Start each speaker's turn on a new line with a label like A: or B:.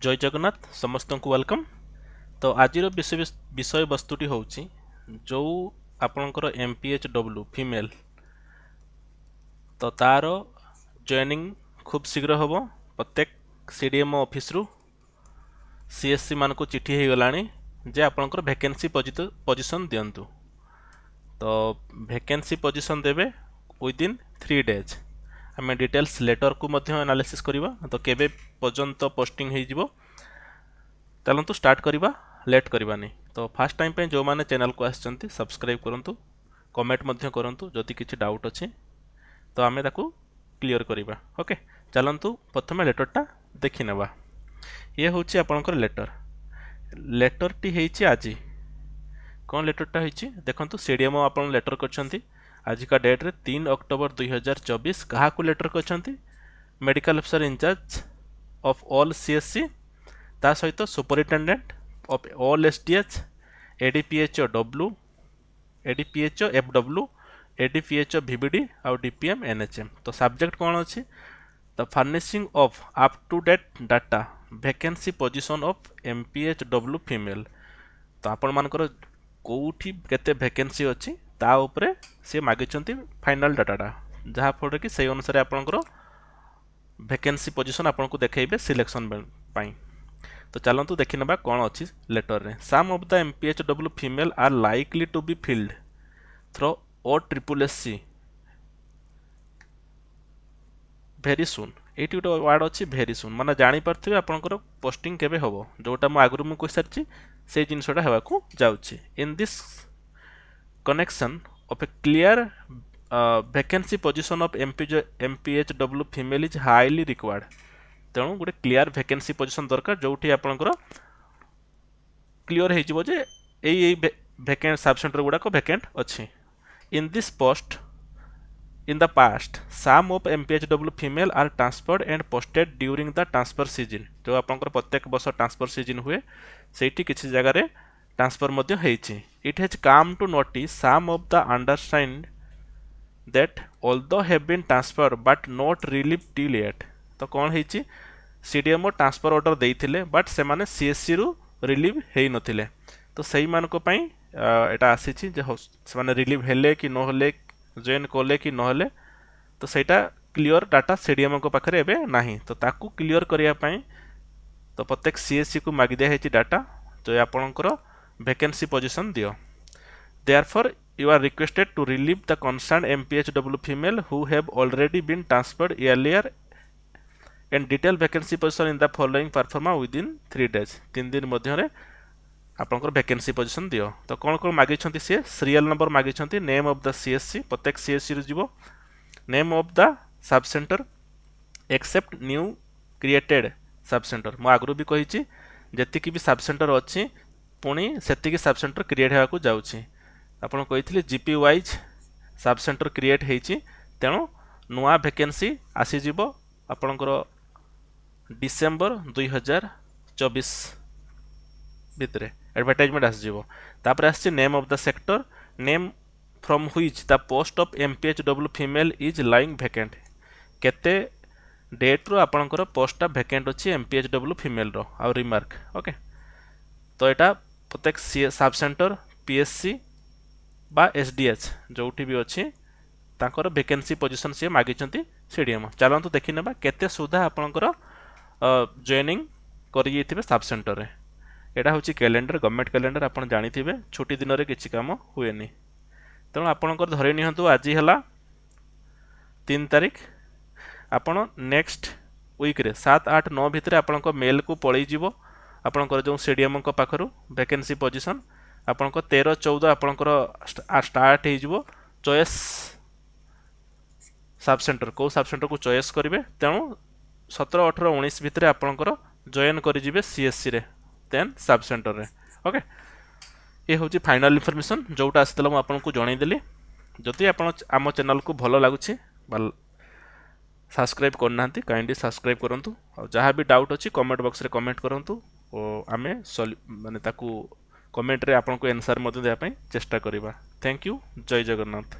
A: जय जगन्नाथ समस्त को वेलकम। तो आज विषय वस्तुटी हूँ जो आपणकर MPHW फीमेल तो तार जॉइनिंग खूब शीघ्र हम प्रत्येक CDMO ऑफिस रु CSC मान को चिठी हो गलानी जे आपणकर वैकेंसी पोजीशन दिंतु। तो वैकेंसी पोजीशन देवे विदिन 3 डेज। आम डिटेल्स लेटर को एनालिसिस करवा तो केबे पर्यंत पोस्टिंग हो चलतु स्टार्ट करवा लेट करवानी। तो फास्ट टाइम पे जो माने चैनल को आसचंती सब्सक्राइब करंतु कमेंट मध्य करंतु जदि किछि डाउट अछि तो आमे ताकू क्लियर करवा। ओके चलतु प्रथमे लेटरटा देखि नेबा। ये होछि आपनकर लेटर टी हेछि आजि कौन लेटरटा हेछि देखंतु सीडीएमओ आपन लेटर करछंती आज का डेट रे 3 अक्टोबर 2024 कहा को लेटर करछंती मेडिकल अफसर इंचार्ज ऑफ ऑल सीएससी ता सहित superintendent of all SDH ADPHO W ADPHO FW ADPHO VBD और डीपीएम एनएचएम। तो सब्जेक्ट कौन अच्छी the furnishing of up to date data vacancy position of MPHW female. तो आपण मानकर कोठी केते वैकेंसी अच्छी ता उपरे से मागिचंती फाइनल डाटाटा जहाँ फल कि से अनुसार आपनकर वैकेंसी पोजीशन आपको देखेबे सिलेक्शन पाई। तो चलतु देखि नेबा कौन अच्छी लेटर रे some of the MPHW female are likely to be filled through OSSC very soon. ये गोटे वार्ड अच्छी भेरी सुन माने जानी पार्थिबे आपनकर पोस्टिंग केबे होबो जोटा मु आगरु मु कहि सारछि से जिनसटा हेबाकू जाउछि। In this connection of a clear vacancy position of MPHW female is highly required. तेणु गोटे क्लियर वैकेंसी पोजीशन दरकार जोठी आपनकर क्लियर हे जिवो जे एई वैकेंट सब सेंटर गुडा को वैकेंट अछि। In this post in the past some of MPHW female are transferred and posted during the transfer season। जो आपनकर प्रत्येक वर्ष ट्रांसफर सीजन हुए सेठी किछि जगह रे ट्रांसफर मध्य हेछि। It has come to notice some of the understand that although have been transferred but not relieved till yet। तो कौन हेछि सीडीएमओ ट्रांसफर ऑर्डर देइथिले बट से माने सीएससी रु रिलीव हेइ नथिले। तो सही मान को पई एटा आसीछि जे से माने रिलीव हेले कि न हेले जॉइन कले कि नहले तो सेटा क्लियर डाटा सीडीएमओ को पाखरे एबे नाही। तो ताकू क्लियर करिया पई तो प्रत्येक सीएससी को मागी दिया हेछि डाटा जो आपनकर वैकेंसी पोजीशन दियो। Therefore you are requested to relieve the concern MPHW female who have already been transferred earlier and detail vacancy position in the following proforma within 3 days. 3 दिन मध्य रे आपनकर वैकेंसी पोजीशन दियो। तो कौन कौन मागी से सीरियल नंबर मागी नेम ऑफ द सीएससी प्रत्येक सीएससी रू जीवो name of the sub centre except new created sub centre. मु आगु भी कही जेतिकी भी सब सेंटर अच्छी पुणी सेतिकी सब सेंटर क्रिएट होगा जाउछि। आपन कही GP wise sub centre create होइछि तेणु नुआ वैकेंसी आसीजिवो आपनकर डिसेंबर 2024 भितरे एडवर्टाइजमेंट आसीजिवो। तापर आछि name of the sector name from which the post of MPHW female is lying vacant केते डेट रो आपनकर पोस्टटा वैकेंट अछि MPHW फीमेल रो और रिमार्क। ओके तो एटा प्रत्येक सब सेंटर PSC बा SDH जोठी भी अछि ताकर वैकेंसी पोजीशन से मागिचंती सीडीएमओ। चलंतु देखि नेबा केते सुधा आपनकर जॉइनिंग करि जेथिबे सब सेंटर रे। एटा होची कैलेंडर गवर्नमेंट कैलेंडर आपन जानि थिबे छुट्टी दिन रे किछि काम हुएनी। तेणु आपनकर धरि निहंतु आज हला 3 तारिख आपन नेक्स्ट वीक रे 7 8 9 भितरे आपनकर मेल को पळै जिवो आपनकर जो सीडीएमओ को पाखरु वैकेंसी पोजीशन आपनकर 13 14 आपनकर स्टार्ट हे जिवो चॉइस सब सेंटर को सब सेंटर को चॉइस करिवे। तेणु 17 18 19 भितरे आपनकर जॉइन करि जिवे सीएससी रे देन सब सेंटर रे। ओके ये हूँ फाइनल इनफॉरमेशन जोटा आसला मुझे आपको जनईदेली। जदि आप आम चैनल को भल लगुच सब्सक्राइब करना काइंडली सब्सक्राइब करूँ और जहाँ भी डाउट अच्छी कमेंट बॉक्स रे कमेंट करूँ और आम माने ताकू कमेंट रे आपको आंसर देवाई चेष्टा करवा। थैंक यू जय जगन्नाथ।